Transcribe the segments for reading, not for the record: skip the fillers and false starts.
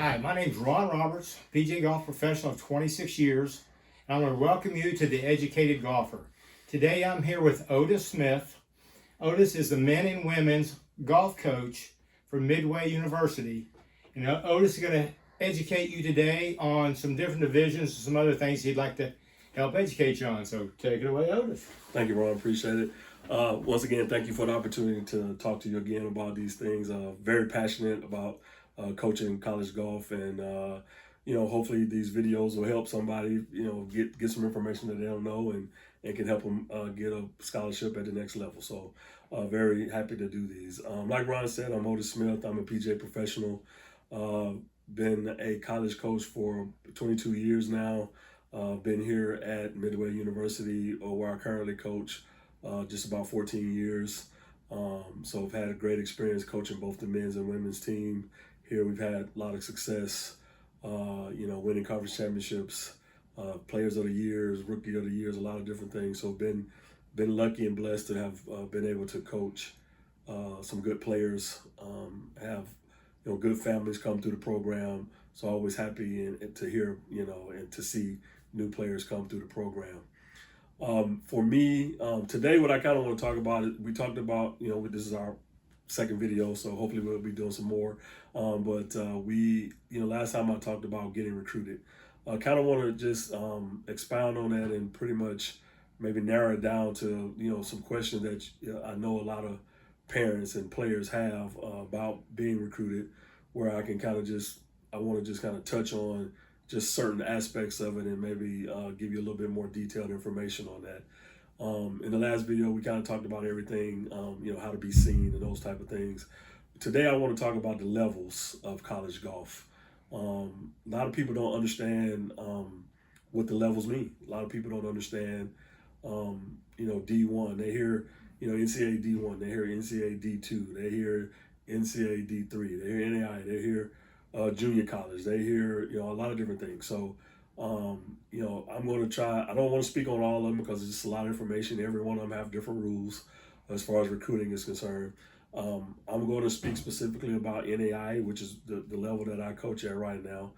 Hi, my name is Ron Roberts, PGA golf professional of 26 years, and I want to welcome you to The Educated Golfer. Today I'm here with Otis Smith. Otis is the men and women's golf coach for Midway University. And Otis is going to educate you today on some different divisions and some other things he'd like to help educate you on. So take it away, Otis. Thank you, Ron. Appreciate it. Once again, thank you for the opportunity to talk to you again about these things. Very passionate about coaching college golf, and hopefully these videos will help somebody, get some information that they don't know, and can help them get a scholarship at the next level. So very happy to do these. Like Ron said, I'm Otis Smith. I'm a PGA professional. Been a college coach for 22 years now. Been here at Midway University, where I currently coach, just about 14 years. So I've had a great experience coaching both the men's and women's team. Here we've had a lot of success, winning conference championships, players of the years, rookie of the years, a lot of different things. So been lucky and blessed to have been able to coach some good players, have good families come through the program. So always happy and to hear, and to see new players come through the program. For me, today, what I kind of want to talk about is, we talked about, this is our second video, so hopefully we'll be doing some more. But last time I talked about getting recruited. I kind of want to just expound on that and pretty much maybe narrow it down to, some questions that I know a lot of parents and players have about being recruited, where I can I want to just kind of touch on just certain aspects of it and maybe give you a little bit more detailed information on that. In the last video, we kind of talked about everything, how to be seen and those type of things. Today, I want to talk about the levels of college golf. A lot of people don't understand what the levels mean. A lot of people don't understand, D1. They hear, NCAA D1. They hear NCAA D2. They hear NCAA D3. They hear NAI. They hear junior college. They hear, a lot of different things. So, I'm going to try, I don't want to speak on all of them because it's just a lot of information. Every one of them have different rules as far as recruiting is concerned. I'm going to speak specifically about NAI, which is the level that I coach at right now.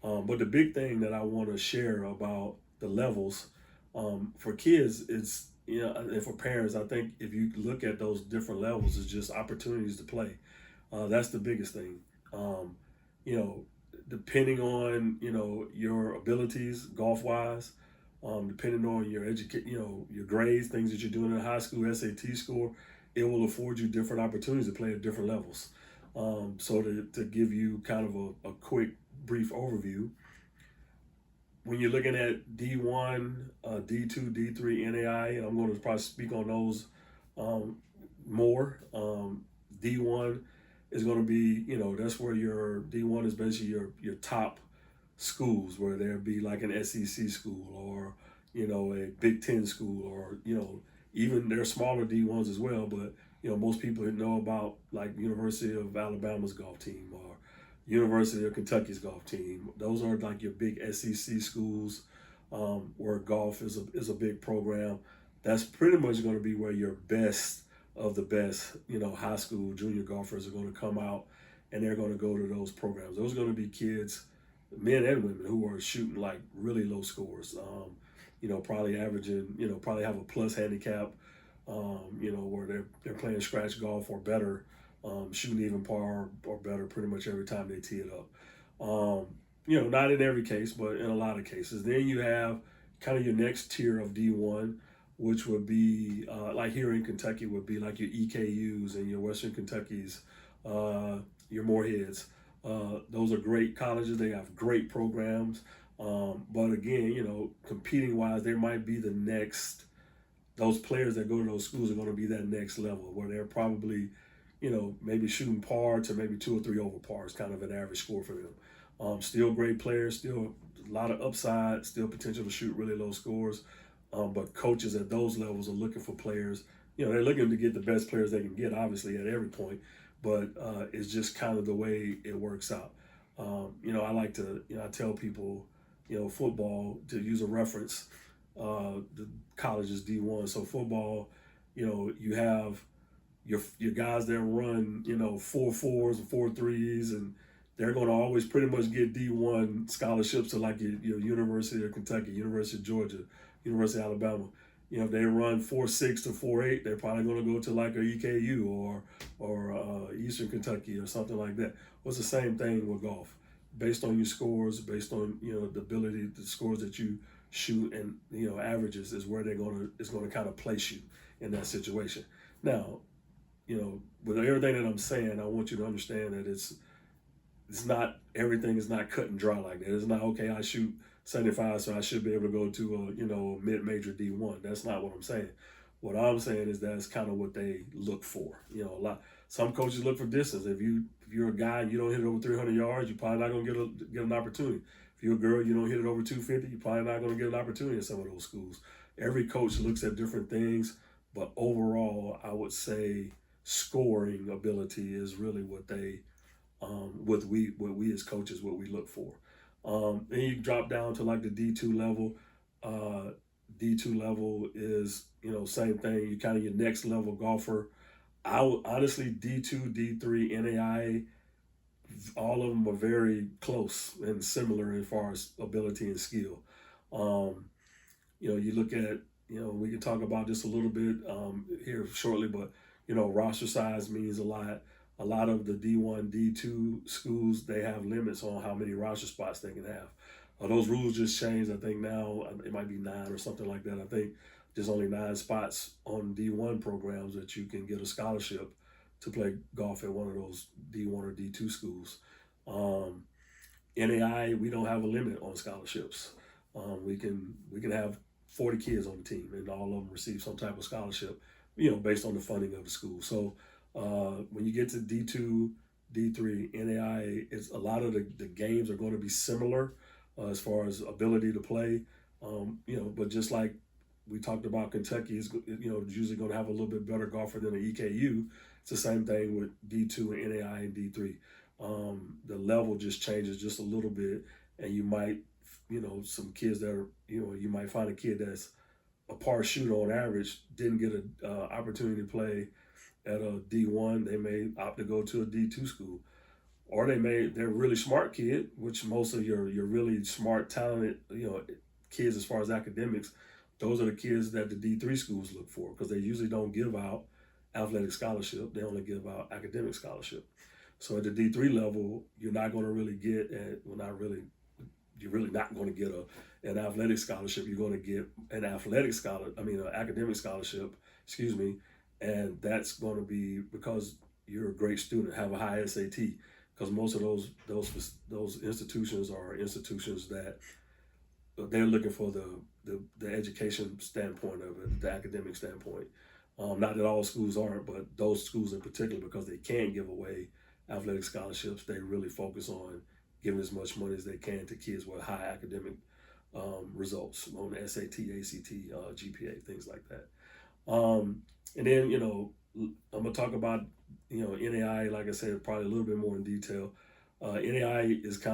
But the big thing that I want to share about the levels for kids is, and for parents, I think if you look at those different levels, it's just opportunities to play. That's the biggest thing. Depending on, your abilities golf-wise, depending on your your grades, things that you're doing in high school, SAT score, it will afford you different opportunities to play at different levels. So to give you kind of a quick, brief overview, when you're looking at D1, D2, D3, NAI, and I'm going to probably speak on those more. D1 is going to be, that's where your D1 is basically your top schools, where there'd be like an SEC school or, a Big Ten school, or, even their smaller D1s as well. But, most people know about like University of Alabama's golf team or University of Kentucky's golf team. Those are like your big SEC schools where golf is a big program. That's pretty much going to be where your best of the best, high school, junior golfers are going to come out, and they're going to go to those programs. Those are going to be kids, men and women, who are shooting like really low scores, probably averaging, probably have a plus handicap, where they're playing scratch golf or better, shooting even par or better pretty much every time they tee it up. Not in every case, but in a lot of cases. Then you have kind of your next tier of D1, which would be like here in Kentucky would be like your EKUs and your Western Kentuckys, your Moorheads. Those are great colleges. They have great programs. But again, competing wise, there might be those players that go to those schools are going to be that next level where they're probably, maybe shooting par to maybe 2 or 3 over par is kind of an average score for them. Still great players, still a lot of upside, still potential to shoot really low scores. But coaches at those levels are looking for players. They're looking to get the best players they can get, obviously, at every point. But it's just kind of the way it works out. I like to, I tell people, football, to use a reference, the college is D1. So football, you have your guys that run, 4.4s and 4.3s, and they're going to always pretty much get D1 scholarships to like your University of Kentucky, University of Georgia, University of Alabama. If they run 4.6 to 4.8, they're probably going to go to like a EKU or Eastern Kentucky or something like that. Well, it's the same thing with golf, based on your scores, based on the ability, the scores that you shoot, and averages is where it's going to kind of place you in that situation. Now, with everything that I'm saying, I want you to understand that it's not, everything is not cut and dry like that. It's not, okay, I shoot 75, so I should be able to go to a mid-major D1. That's not what I'm saying. What I'm saying is that's kind of what they look for. Some coaches look for distance. If you're a guy and you don't hit it over 300 yards, you're probably not going to get an opportunity. If you're a girl, you don't hit it over 250, you're probably not going to get an opportunity in some of those schools. Every coach looks at different things, but overall, I would say scoring ability is really what they what we as coaches, what we look for. Then you drop down to like the D2 level. D2 level is, same thing. You kind of your next level golfer. I would honestly, D2, D3, NAIA, all of them are very close and similar as far as ability and skill. You look at, we can talk about this a little bit here shortly, but roster size means a lot. A lot of the D1, D2 schools, they have limits on how many roster spots they can have. Those rules just changed. I think now it might be 9 or something like that. I think there's only 9 spots on D1 programs that you can get a scholarship to play golf at one of those D1 or D2 schools. NAI, we don't have a limit on scholarships. We can have 40 kids on the team, and all of them receive some type of scholarship, based on the funding of the school. So when you get to D2, D3, NAI, it's a lot of the games are going to be similar as far as ability to play. But just like we talked about, Kentucky is usually going to have a little bit better golfer than an EKU. It's the same thing with D2 and NAI and D3. The level just changes just a little bit, and you might, some kids that are, you might find a kid that's a par shooter on average, didn't get an opportunity to play at a D1. They may opt to go to a D2 school, or they're a really smart kid, which most of your really smart, talented, kids as far as academics, those are the kids that the D3 schools look for, because they usually don't give out athletic scholarship. They only give out academic scholarship. So at the D3 level, you're not going to really get you're really not going to get an athletic scholarship. You're going to get an academic scholarship, and that's going to be because you're a great student, have a high SAT, because most of those institutions are institutions that they're looking for the education standpoint of it, the academic standpoint. Not that all schools aren't, but those schools in particular, because they can't give away athletic scholarships, they really focus on giving as much money as they can to kids with high academic results on the SAT, ACT, GPA, things like that. And then, I'm going to talk about, NAI, like I said, probably a little bit more in detail. NAI is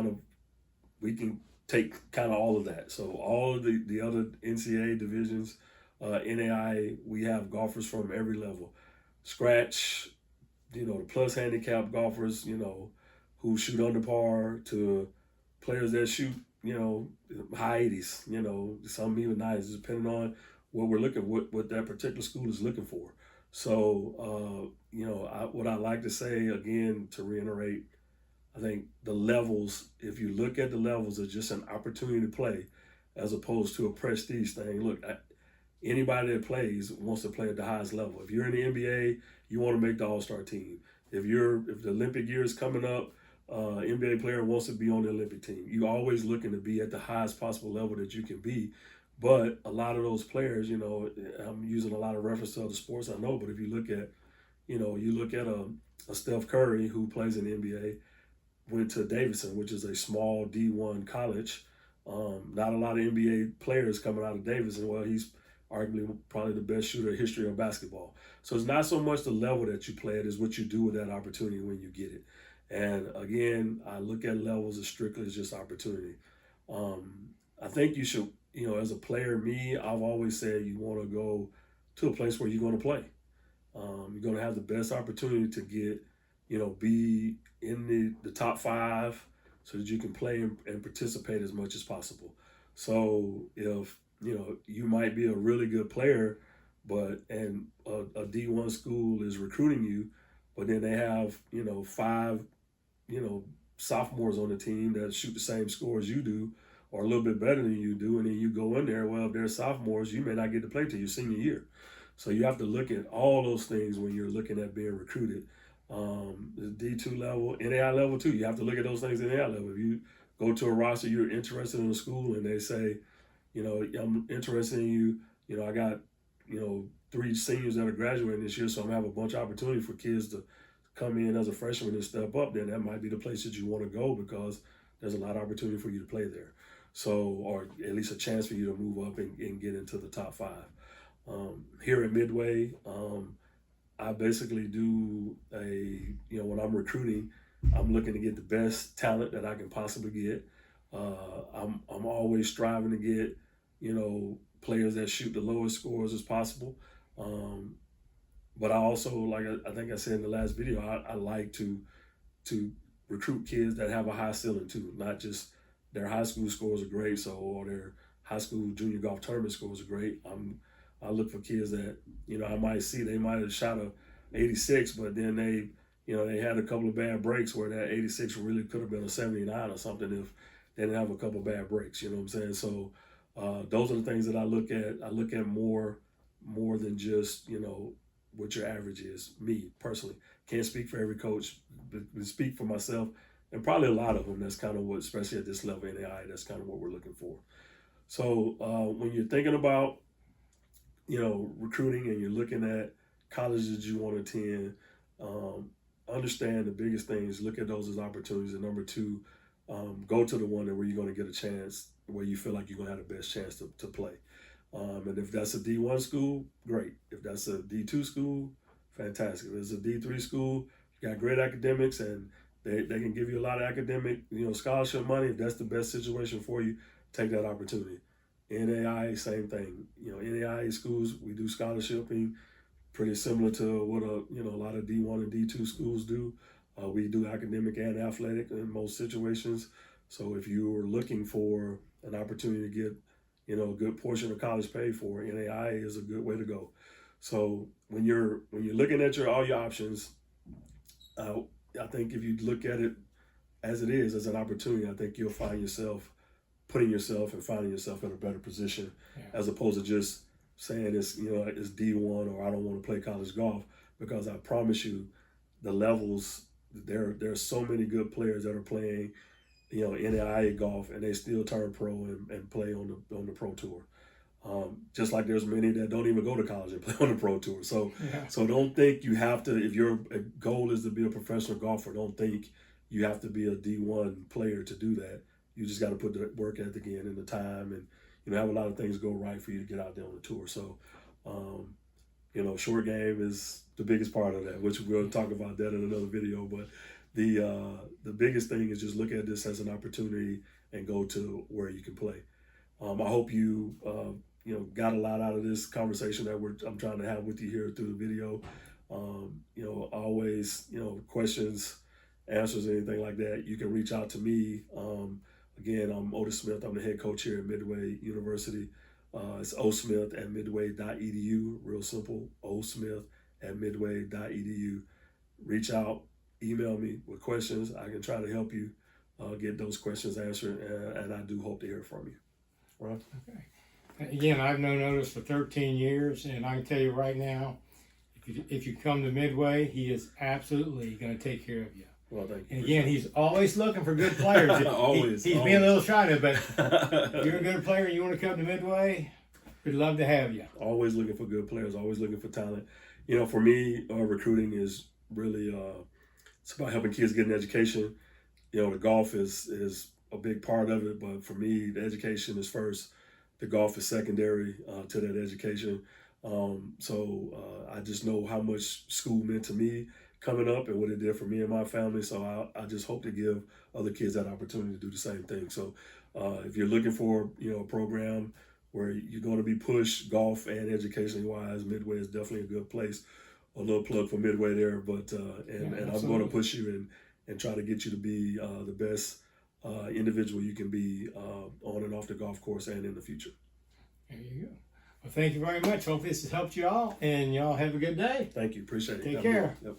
we can take kind of all of that. So all of the other NCAA divisions, NAI, we have golfers from every level. Scratch, the plus handicap golfers, who shoot under par, to players that shoot, high 80s, some even 90s, depending on what that particular school is looking for. So, what I like to say, again, to reiterate, I think the levels, if you look at the levels as just an opportunity to play, as opposed to a prestige thing. Look, anybody that plays wants to play at the highest level. If you're in the NBA, you want to make the All-Star team. If the Olympic year is coming up, NBA player wants to be on the Olympic team. You're always looking to be at the highest possible level that you can be. But a lot of those players, I'm using a lot of reference to other sports, I know, but if you look at, a Steph Curry who plays in the NBA, went to Davidson, which is a small D1 college. Not a lot of NBA players coming out of Davidson. Well, he's arguably probably the best shooter in history of basketball. So it's not so much the level that you play at, it's what you do with that opportunity when you get it. And again, I look at levels as strictly as just opportunity. I think you should, as a player, I've always said you want to go to a place where you're going to play. You're going to have the best opportunity to get be in the top 5 so that you can play and participate as much as possible. So if, you might be a really good player, but and a D1 school is recruiting you, but then they have, 5, sophomores on the team that shoot the same score as you do or a little bit better than you do, and then you go in there, well, if they're sophomores, you may not get to play till your senior year. So you have to look at all those things when you're looking at being recruited. The D2 level, NAI level too, you have to look at those things in NAI level. If you go to a roster, you're interested in a school, and they say, I'm interested in you, I got, 3 seniors that are graduating this year, so I'm gonna have a bunch of opportunity for kids to come in as a freshman and step up, then that might be the place that you want to go because there's a lot of opportunity for you to play there. So, or at least a chance for you to move up and get into the top 5. Here at Midway, I basically do when I'm recruiting, I'm looking to get the best talent that I can possibly get. I'm always striving to get, players that shoot the lowest scores as possible. But I also, like I think I said in the last video, I like to recruit kids that have a high ceiling too, not just their high school scores are great, or their high school junior golf tournament scores are great. I look for kids that, I might see they might have shot a 86, but then they had a couple of bad breaks where that 86 really could have been a 79 or something if they didn't have a couple of bad breaks, you know what I'm saying? So those are the things that I look at. I look at more than just, what your average is. Me, personally, can't speak for every coach, but speak for myself and probably a lot of them. That's kind of what, especially at this level in AI, that's kind of what we're looking for. So when you're thinking about, recruiting and you're looking at colleges you want to attend, understand the biggest things, look at those as opportunities. And number 2, go to the one where you're going to get a chance, where you feel like you're going to have the best chance to play. And if that's a D1 school, great. If that's a D2 school, fantastic. If it's a D3 school, you got great academics and they can give you a lot of academic, scholarship money. If that's the best situation for you, take that opportunity. NAI, same thing. NAI schools, we do scholarshiping, pretty similar to what a lot of D1 and D2 schools do. We do academic and athletic in most situations. So if you are looking for an opportunity to get, a good portion of college paid for, NAI is a good way to go. So when you're looking at all your options, I think if you look at it as it is, as an opportunity, I think you'll find yourself putting yourself and finding yourself in a better position, as opposed to just saying it's, it's D1 or I don't want to play college golf, because I promise you the levels, there's so many good players that are playing, NAIA golf, and they still turn pro and play on the pro tour. Just like there's many that don't even go to college and play on the pro tour. So don't think you have to, if your goal is to be a professional golfer, don't think you have to be a D1 player to do that. You just got to put the work ethic in and the time, and have a lot of things go right for you to get out there on the tour. So short game is the biggest part of that, which we'll talk about that in another video. But the biggest thing is just look at this as an opportunity and go to where you can play. I hope you got a lot out of this conversation that I'm trying to have with you here through the video. Always, questions, answers, anything like that, you can reach out to me. Again, I'm Otis Smith. I'm the head coach here at Midway University. It's osmith@midway.edu. Real simple, osmith@midway.edu. Reach out, email me with questions. I can try to help you get those questions answered, and I do hope to hear from you. Right? Okay. Again, I've known Otis for 13 years, and I can tell you right now, if you come to Midway, he is absolutely going to take care of you. Well, thank you. And again, he's always looking for good players. Always. He's being a little shy, but if you're a good player and you want to come to Midway, we'd love to have you. Always looking for good players, always looking for talent. For me, recruiting is really, it's about helping kids get an education. The golf is a big part of it, but for me, the education is first. The golf is secondary to that education. So I just know how much school meant to me coming up and what it did for me and my family. So I just hope to give other kids that opportunity to do the same thing. So if you're looking for, a program where you're going to be pushed golf and education wise, Midway is definitely a good place. little plug for Midway there, but and I'm going to absolutely. push you and try to get you to be the best individual you can be on and off the golf course and in the future. There you go. Well, thank you very much. Hope this has helped you all, and y'all have a good day. Thank you. Appreciate it. Take Have a good care. one. Yep.